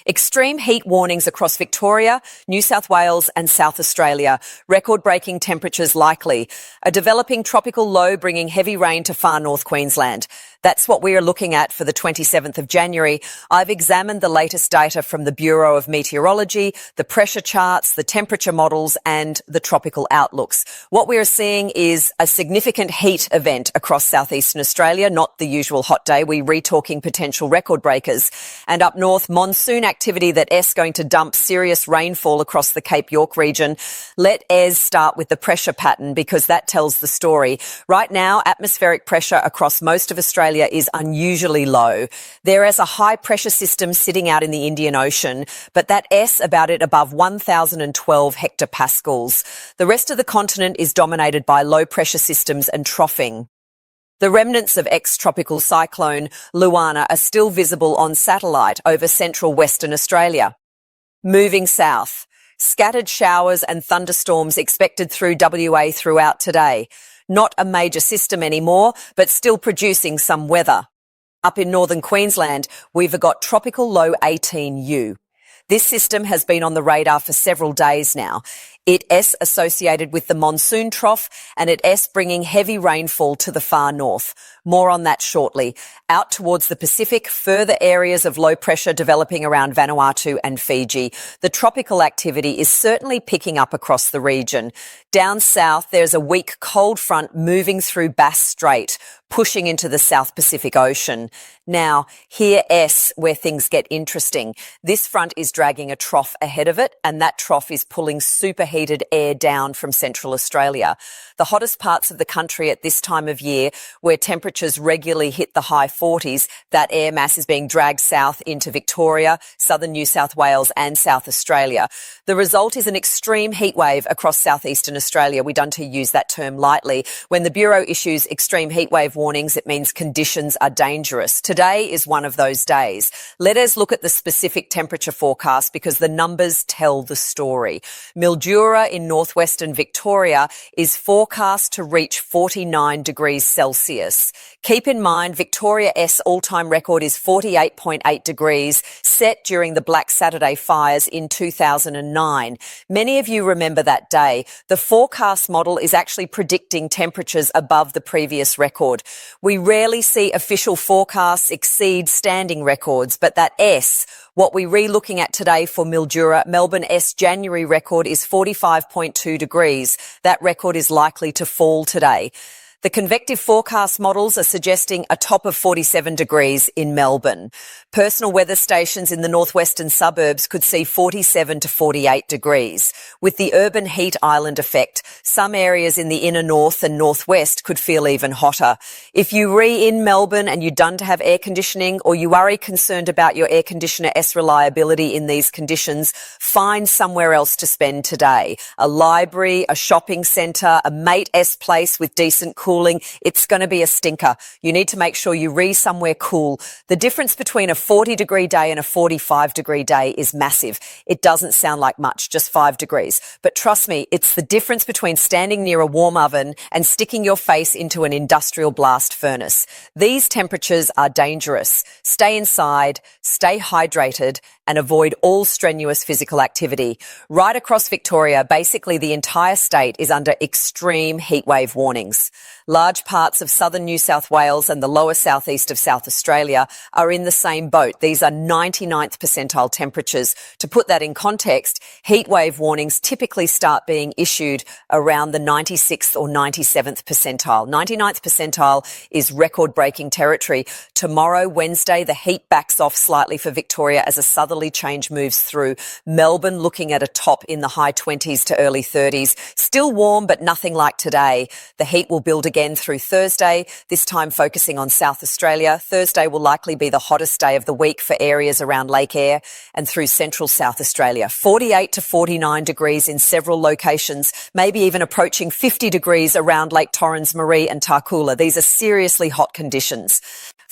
Extreme heat warnings across Victoria, New South Wales and South Australia. Record-breaking temperatures likely. A developing tropical low bringing heavy rain to far North Queensland. That's what we are looking at for the 27th of January. I've examined the latest data from the Bureau of Meteorology, the pressure charts, the temperature models and the tropical outlooks. What we are seeing is a significant heat event across southeastern Australia, not the usual hot day. We're re-talking potential record breakers. And up north, monsoon activity that is going to dump serious rainfall across the Cape York region. Let Ez start with the pressure pattern because that tells the story. Right now, atmospheric pressure across most of Australia is unusually low. There is a high pressure system sitting out in the Indian Ocean, but that S about it above 1,012 hectopascals. The rest of the continent is dominated by low pressure systems and troughing. The remnants of ex-tropical cyclone Luana are still visible on satellite over central Western Australia. Moving south, scattered showers and thunderstorms expected through WA throughout today. Not a major system anymore, but still producing some weather. Up in northern Queensland, we've got tropical low 18U. This system has been on the radar for several days now. It is associated with the monsoon trough and it is bringing heavy rainfall to the far north. More on that shortly. Out towards the Pacific, further areas of low pressure developing around Vanuatu and Fiji. The tropical activity is certainly picking up across the region. Down south, there's a weak cold front moving through Bass Strait, pushing into the South Pacific Ocean. Now, here is where things get interesting. This front is dragging a trough ahead of it, and that trough is pulling superheated air down from Central Australia. The hottest parts of the country at this time of year, where temperatures regularly hit the high 40s, that air mass is being dragged south into Victoria, southern New South Wales and South Australia. The result is an extreme heat wave across southeastern Australia. We don't use that term lightly. When the Bureau issues extreme heat wave warnings, it means conditions are dangerous. Today is one of those days. Let us look at the specific temperature forecast because the numbers tell the story. Mildura in northwestern Victoria is forecast to reach 49 degrees Celsius. Keep in mind, Victoria's all-time record is 48.8 degrees, set during the Black Saturday fires in 2009. Many of you remember that day. The forecast model is actually predicting temperatures above the previous record. We rarely see official forecasts exceed standing records, but that S, what we're re-looking at today for Mildura, Melbourne S January record is 45.2 degrees. That record is likely to fall today. The convective forecast models are suggesting a top of 47 degrees in Melbourne. Personal weather stations in the northwestern suburbs could see 47 to 48 degrees. With the urban heat island effect, some areas in the inner north and northwest could feel even hotter. If you in Melbourne and you're done to have air conditioning or you are concerned about your air conditioner reliability in these conditions, find somewhere else to spend today. A library, a shopping centre, a mate place with decent cooling. It's going to be a stinker. You need to make sure you somewhere cool. The difference between a 40-degree day and a 45-degree day is massive. It doesn't sound like much, just 5 degrees. But trust me, it's the difference between standing near a warm oven and sticking your face into an industrial blast furnace. These temperatures are dangerous. Stay inside, stay hydrated, and avoid all strenuous physical activity. Right across Victoria, basically the entire state is under extreme heatwave warnings. Large parts of southern New South Wales and the lower southeast of South Australia are in the same boat. These are 99th percentile temperatures. To put that in context, heatwave warnings typically start being issued around the 96th or 97th percentile. 99th percentile is record-breaking territory. Tomorrow, Wednesday, the heat backs off slightly for Victoria as a southerly change moves through. Melbourne looking at a top in the high 20s to early 30s. Still warm, but nothing like today. The heat will build again through Thursday, this time focusing on South Australia. Thursday will likely be the hottest day of the week for areas around Lake Eyre and through central South Australia. 48 to 49 degrees in several locations, maybe even approaching 50 degrees around Lake Torrens, Marie and Tarcoola. These are seriously hot conditions.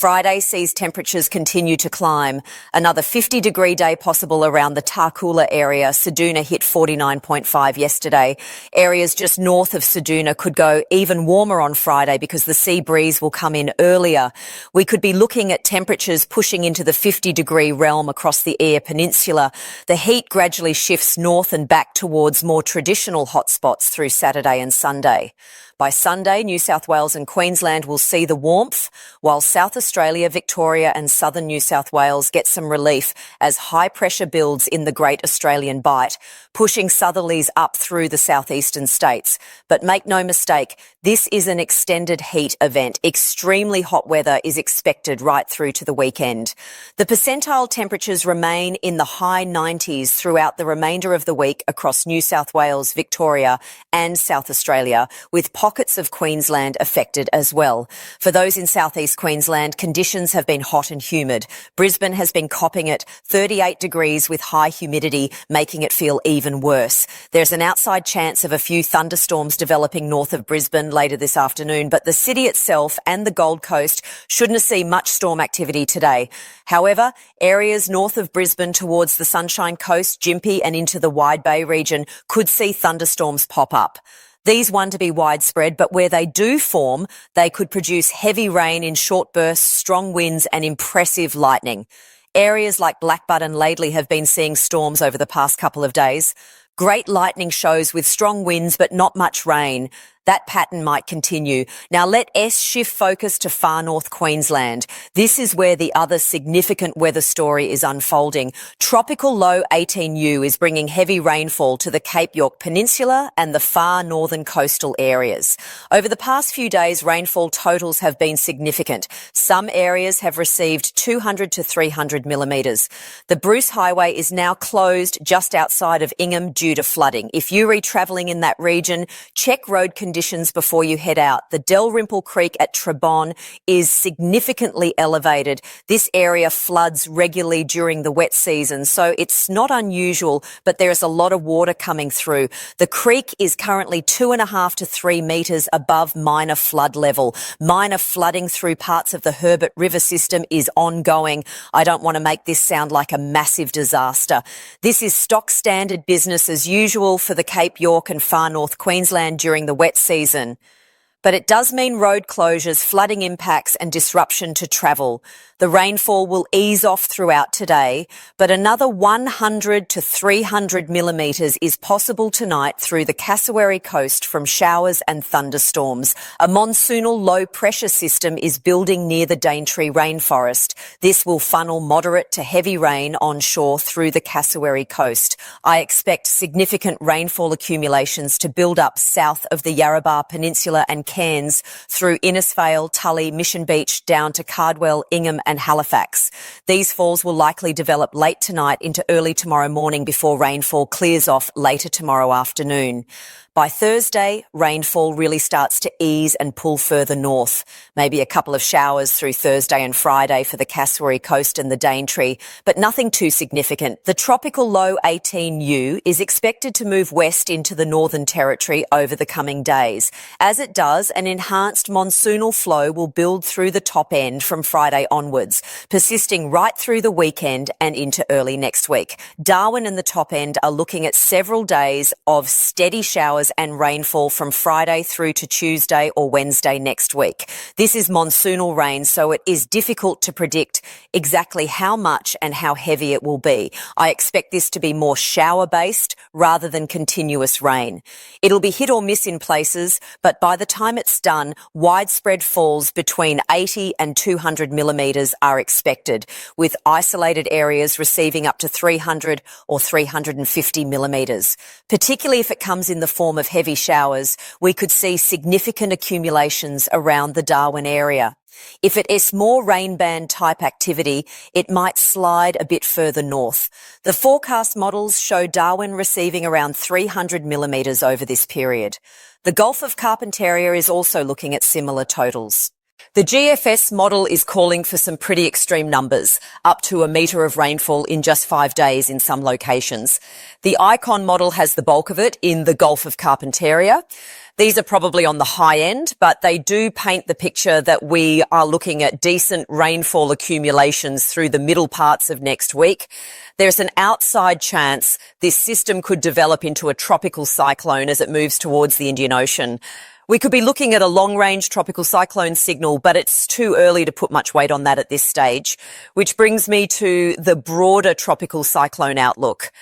Friday sees temperatures continue to climb. Another 50-degree day possible around the Tarcoola area. Ceduna hit 49.5 yesterday. Areas just north of Ceduna could go even warmer on Friday because the sea breeze will come in earlier. We could be looking at temperatures pushing into the 50-degree realm across the Eyre Peninsula. The heat gradually shifts north and back towards more traditional hotspots through Saturday and Sunday. By Sunday, New South Wales and Queensland will see the warmth, while South Australia, Victoria and southern New South Wales get some relief as high pressure builds in the Great Australian Bight, pushing southerlies up through the southeastern states. But make no mistake, this is an extended heat event. Extremely hot weather is expected right through to the weekend. The percentile temperatures remain in the high 90s throughout the remainder of the week across New South Wales, Victoria and South Australia, with pockets of Queensland affected as well. For those in southeast Queensland, conditions have been hot and humid. Brisbane has been copping it 38 degrees with high humidity, making it feel even worse. There's an outside chance of a few thunderstorms developing north of Brisbane later this afternoon, but the city itself and the Gold Coast shouldn't see much storm activity today. However, areas north of Brisbane towards the Sunshine Coast, Gympie and into the Wide Bay region could see thunderstorms pop up. These want to be widespread, but where they do form, they could produce heavy rain in short bursts, strong winds and impressive lightning. Areas like Blackbutt and Laidley have been seeing storms over the past couple of days. Great lightning shows with strong winds but not much rain. That pattern might continue. Now let S shift focus to far north Queensland. This is where the other significant weather story is unfolding. Tropical low 18U is bringing heavy rainfall to the Cape York Peninsula and the far northern coastal areas. Over the past few days, rainfall totals have been significant. Some areas have received 200 to 300 millimetres. The Bruce Highway is now closed just outside of Ingham due to flooding. If you're travelling in that region, check road conditions before you head out. The Dalrymple Creek at Carbine is significantly elevated. This area floods regularly during the wet season, so it's not unusual, but there's a lot of water coming through. The creek is currently 2.5 to 3 metres above minor flood level. Minor flooding through parts of the Herbert River system is ongoing. I don't want to make this sound like a massive disaster. This is stock standard business as usual for the Cape York and far north Queensland during the wet season. But it does mean road closures, flooding impacts and disruption to travel. The rainfall will ease off throughout today, but another 100 to 300 millimetres is possible tonight through the Cassowary coast from showers and thunderstorms. A monsoonal low pressure system is building near the Daintree rainforest. This will funnel moderate to heavy rain onshore through the Cassowary coast. I expect significant rainfall accumulations to build up south of the Yarrabah Peninsula and Cairns through Innisfail, Tully, Mission Beach down to Cardwell, Ingham and Halifax. These falls will likely develop late tonight into early tomorrow morning before rainfall clears off later tomorrow afternoon. By Thursday, rainfall really starts to ease and pull further north. Maybe a couple of showers through Thursday and Friday for the Cassowary coast and the Daintree, but nothing too significant. The tropical low 18U is expected to move west into the Northern Territory over the coming days. As it does, an enhanced monsoonal flow will build through the top end from Friday onwards, persisting right through the weekend and into early next week. Darwin and the top end are looking at several days of steady showers and rainfall from Friday through to Tuesday or Wednesday next week. This is monsoonal rain, so it is difficult to predict exactly how much and how heavy it will be. I expect this to be more shower-based rather than continuous rain. It'll be hit or miss in places, but by the time it's done, widespread falls between 80 and 200 millimetres are expected, with isolated areas receiving up to 300 or 350 millimetres. Particularly if it comes in the form of heavy showers, we could see significant accumulations around the Darwin area. If it is more rain band type activity, it might slide a bit further north. The forecast models show Darwin receiving around 300 millimetres over this period. The Gulf of Carpentaria is also looking at similar totals. The GFS model is calling for some pretty extreme numbers, up to a metre of rainfall in just 5 days in some locations. The ICON model has the bulk of it in the Gulf of Carpentaria. These are probably on the high end, but they do paint the picture that we are looking at decent rainfall accumulations through the middle parts of next week. There's an outside chance this system could develop into a tropical cyclone as it moves towards the Indian Ocean. We could be looking at a long-range tropical cyclone signal, but it's too early to put much weight on that at this stage, which brings me to the broader tropical cyclone outlook.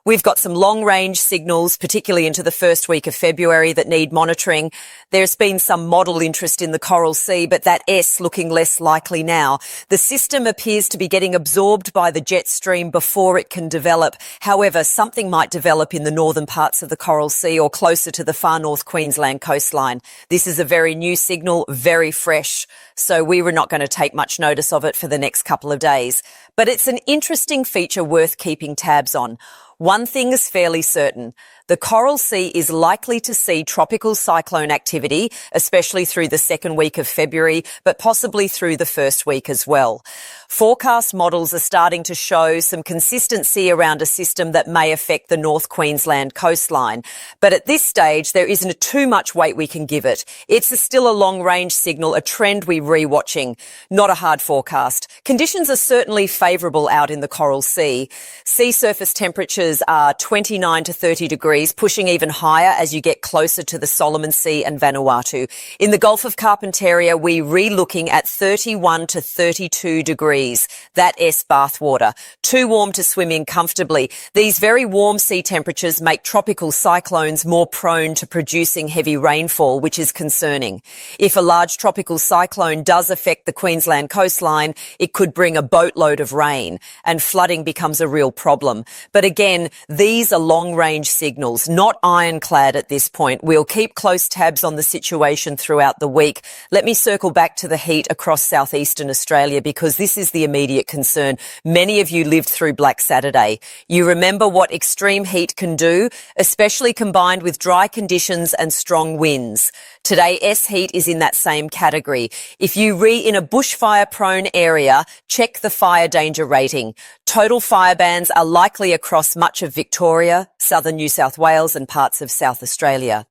We've got some long-range signals, particularly into the first week of February, that need monitoring. There's been some model interest in the Coral Sea, but that S looking less likely now. The system appears to be getting absorbed by the jet stream before it can develop. However, something might develop in the northern parts of the Coral Sea or closer to the far North Queensland coastline. This is a very new signal, very fresh, so we were not going to take much notice of it for the next couple of days. But it's an interesting feature worth keeping tabs on. One thing is fairly certain. The Coral Sea is likely to see tropical cyclone activity, especially through the second week of February, but possibly through the first week as well. Forecast models are starting to show some consistency around a system that may affect the North Queensland coastline. But at this stage, there isn't too much weight we can give it. It's still a long-range signal, a trend we're re-watching, not a hard forecast. Conditions are certainly favourable out in the Coral Sea. Sea surface temperatures are 29 to 30 degrees, pushing even higher as you get closer to the Solomon Sea and Vanuatu. In the Gulf of Carpentaria, we're re-looking at 31 to 32 degrees. That S bathwater. Too warm to swim in comfortably. These very warm sea temperatures make tropical cyclones more prone to producing heavy rainfall, which is concerning. If a large tropical cyclone does affect the Queensland coastline, it could bring a boatload of rain, and flooding becomes a real problem. But again, these are long-range signals, not ironclad at this point. We'll keep close tabs on the situation throughout the week. Let me circle back to the heat across southeastern Australia, because this is the immediate concern. Many of you lived through Black Saturday. You remember what extreme heat can do, especially combined with dry conditions and strong winds. Today, S-heat is in that same category. If you in a bushfire-prone area, check the fire danger rating. Total fire bans are likely across much of Victoria, southern New South Wales and parts of South Australia.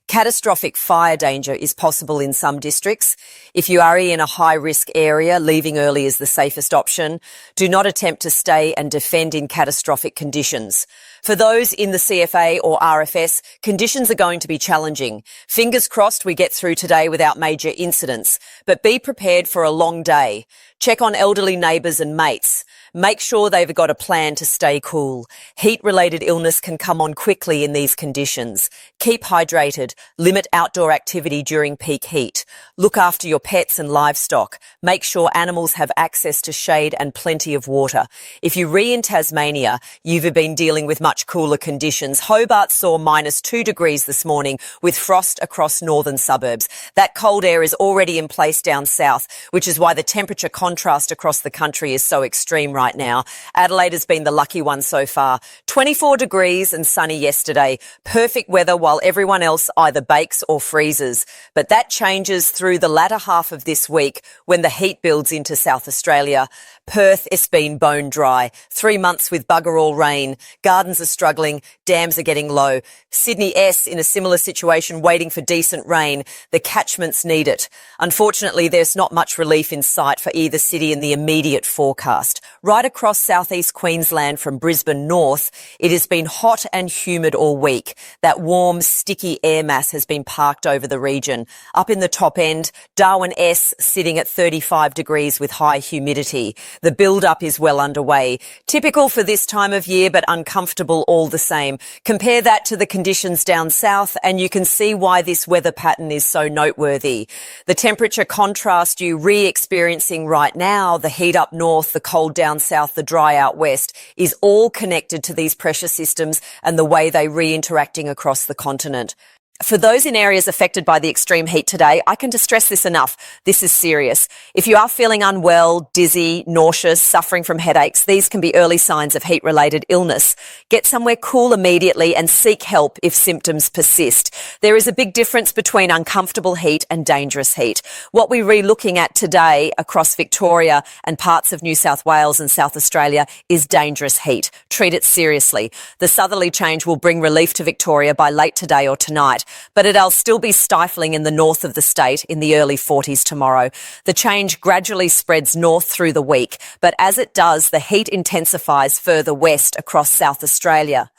Catastrophic fire danger is possible in some districts. If you are in a high-risk area, leaving early is the safest option. Do not attempt to stay and defend in catastrophic conditions. For those in the CFA or RFS, conditions are going to be challenging. Fingers crossed we get through today without major incidents, but be prepared for a long day. Check on elderly neighbours and mates. Make sure they've got a plan to stay cool. Heat-related illness can come on quickly in these conditions. Keep hydrated. Limit outdoor activity during peak heat. Look after your pets and livestock. Make sure animals have access to shade and plenty of water. If you're in Tasmania, you've been dealing with much cooler conditions. Hobart saw -2 degrees this morning with frost across northern suburbs. That cold air is already in place down south, which is why the temperature contrast across the country is so extreme right now. Adelaide has been the lucky one so far. 24 degrees and sunny yesterday. Perfect weather while everyone else either bakes or freezes. But that changes through the latter half of this week when the heat builds into South Australia. Perth, it's been bone dry. 3 months with bugger all rain. Gardens are struggling. Dams are getting low. Sydney S in a similar situation, waiting for decent rain. The catchments need it. Unfortunately, there's not much relief in sight for either city in the immediate forecast. Right across southeast Queensland from Brisbane north, it has been hot and humid all week. That warm, sticky air mass has been parked over the region. Up in the top end, Darwin S sitting at 35 degrees with high humidity. The build-up is well underway. Typical for this time of year, but uncomfortable all the same. Compare that to the conditions down south, and you can see why this weather pattern is so noteworthy. The temperature contrast you re-experiencing right now, the heat up north, the cold down south, the dry out west, is all connected to these pressure systems and the way they re-interacting across the continent. For those in areas affected by the extreme heat today, I can stress this enough. This is serious. If you are feeling unwell, dizzy, nauseous, suffering from headaches, these can be early signs of heat-related illness. Get somewhere cool immediately and seek help if symptoms persist. There is a big difference between uncomfortable heat and dangerous heat. What we're re-looking at today across Victoria and parts of New South Wales and South Australia is dangerous heat. Treat it seriously. The southerly change will bring relief to Victoria by late today or tonight. tonight, but it'll still be stifling in the north of the state in the early 40s tomorrow. The change gradually spreads north through the week, but as it does, the heat intensifies further west across South Australia.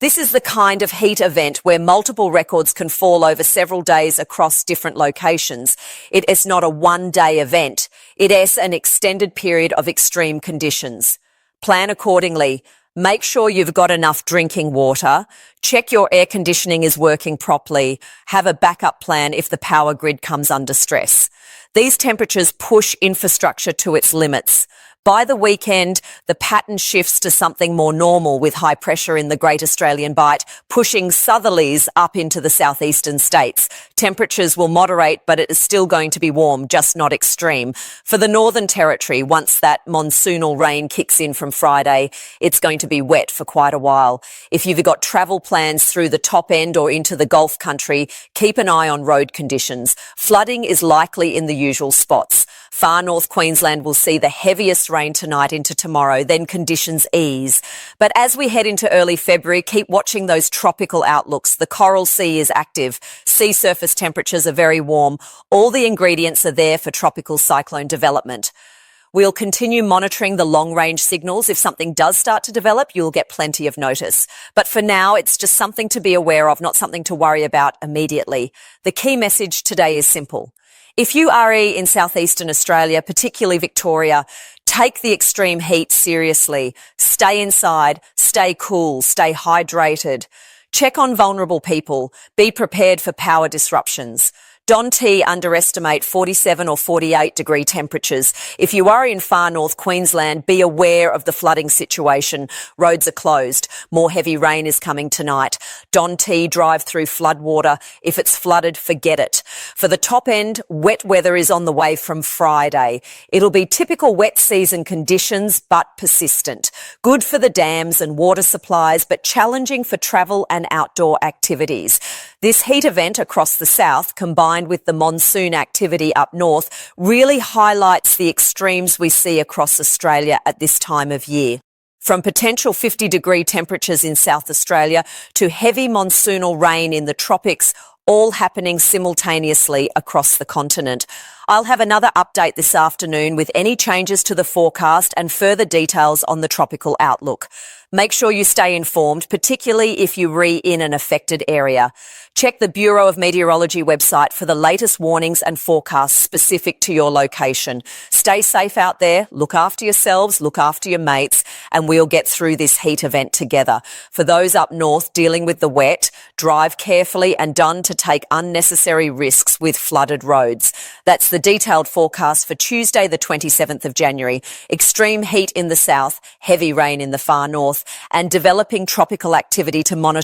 This is the kind of heat event where multiple records can fall over several days across different locations. It is not a one-day event. It is an extended period of extreme conditions. Plan accordingly. Make sure you've got enough drinking water. Check your air conditioning is working properly. Have a backup plan if the power grid comes under stress. These temperatures push infrastructure to its limits. By the weekend, the pattern shifts to something more normal with high pressure in the Great Australian Bight, pushing southerlies up into the southeastern states. Temperatures will moderate, but it is still going to be warm, just not extreme. For the Northern Territory, once that monsoonal rain kicks in from Friday, it's going to be wet for quite a while. If you've got travel plans through the top end or into the Gulf country, keep an eye on road conditions. Flooding is likely in the usual spots. Far North Queensland will see the heaviest rain tonight into tomorrow, then conditions ease. But as we head into early February, keep watching those tropical outlooks. The Coral Sea is active. Sea surface temperatures are very warm. All the ingredients are there for tropical cyclone development. We'll continue monitoring the long-range signals. If something does start to develop, you'll get plenty of notice. But for now, it's just something to be aware of, not something to worry about immediately. The key message today is simple. If you RE in southeastern Australia, particularly Victoria, take the extreme heat seriously. Stay inside, stay cool, stay hydrated. Check on vulnerable people. Be prepared for power disruptions. Don't underestimate 47 or 48 degree temperatures. If you are in far north Queensland, be aware of the flooding situation. Roads are closed. More heavy rain is coming tonight. Don't drive through floodwater. If it's flooded, forget it. For the top end, wet weather is on the way from Friday. It'll be typical wet season conditions, but persistent. Good for the dams and water supplies, but challenging for travel and outdoor activities. This heat event across the south, combined with the monsoon activity up north, really highlights the extremes we see across Australia at this time of year. From potential 50-degree temperatures in South Australia to heavy monsoonal rain in the tropics, all happening simultaneously across the continent. I'll have another update this afternoon with any changes to the forecast and further details on the tropical outlook. Make sure you stay informed, particularly if you're in an affected area. Check the Bureau of Meteorology website for the latest warnings and forecasts specific to your location. Stay safe out there, look after yourselves, look after your mates, and we'll get through this heat event together. For those up north dealing with the wet, drive carefully and don't take unnecessary risks with flooded roads. That's the detailed forecast for Tuesday, the 27th of January. Extreme heat in the south, heavy rain in the far north, and developing tropical activity to monitor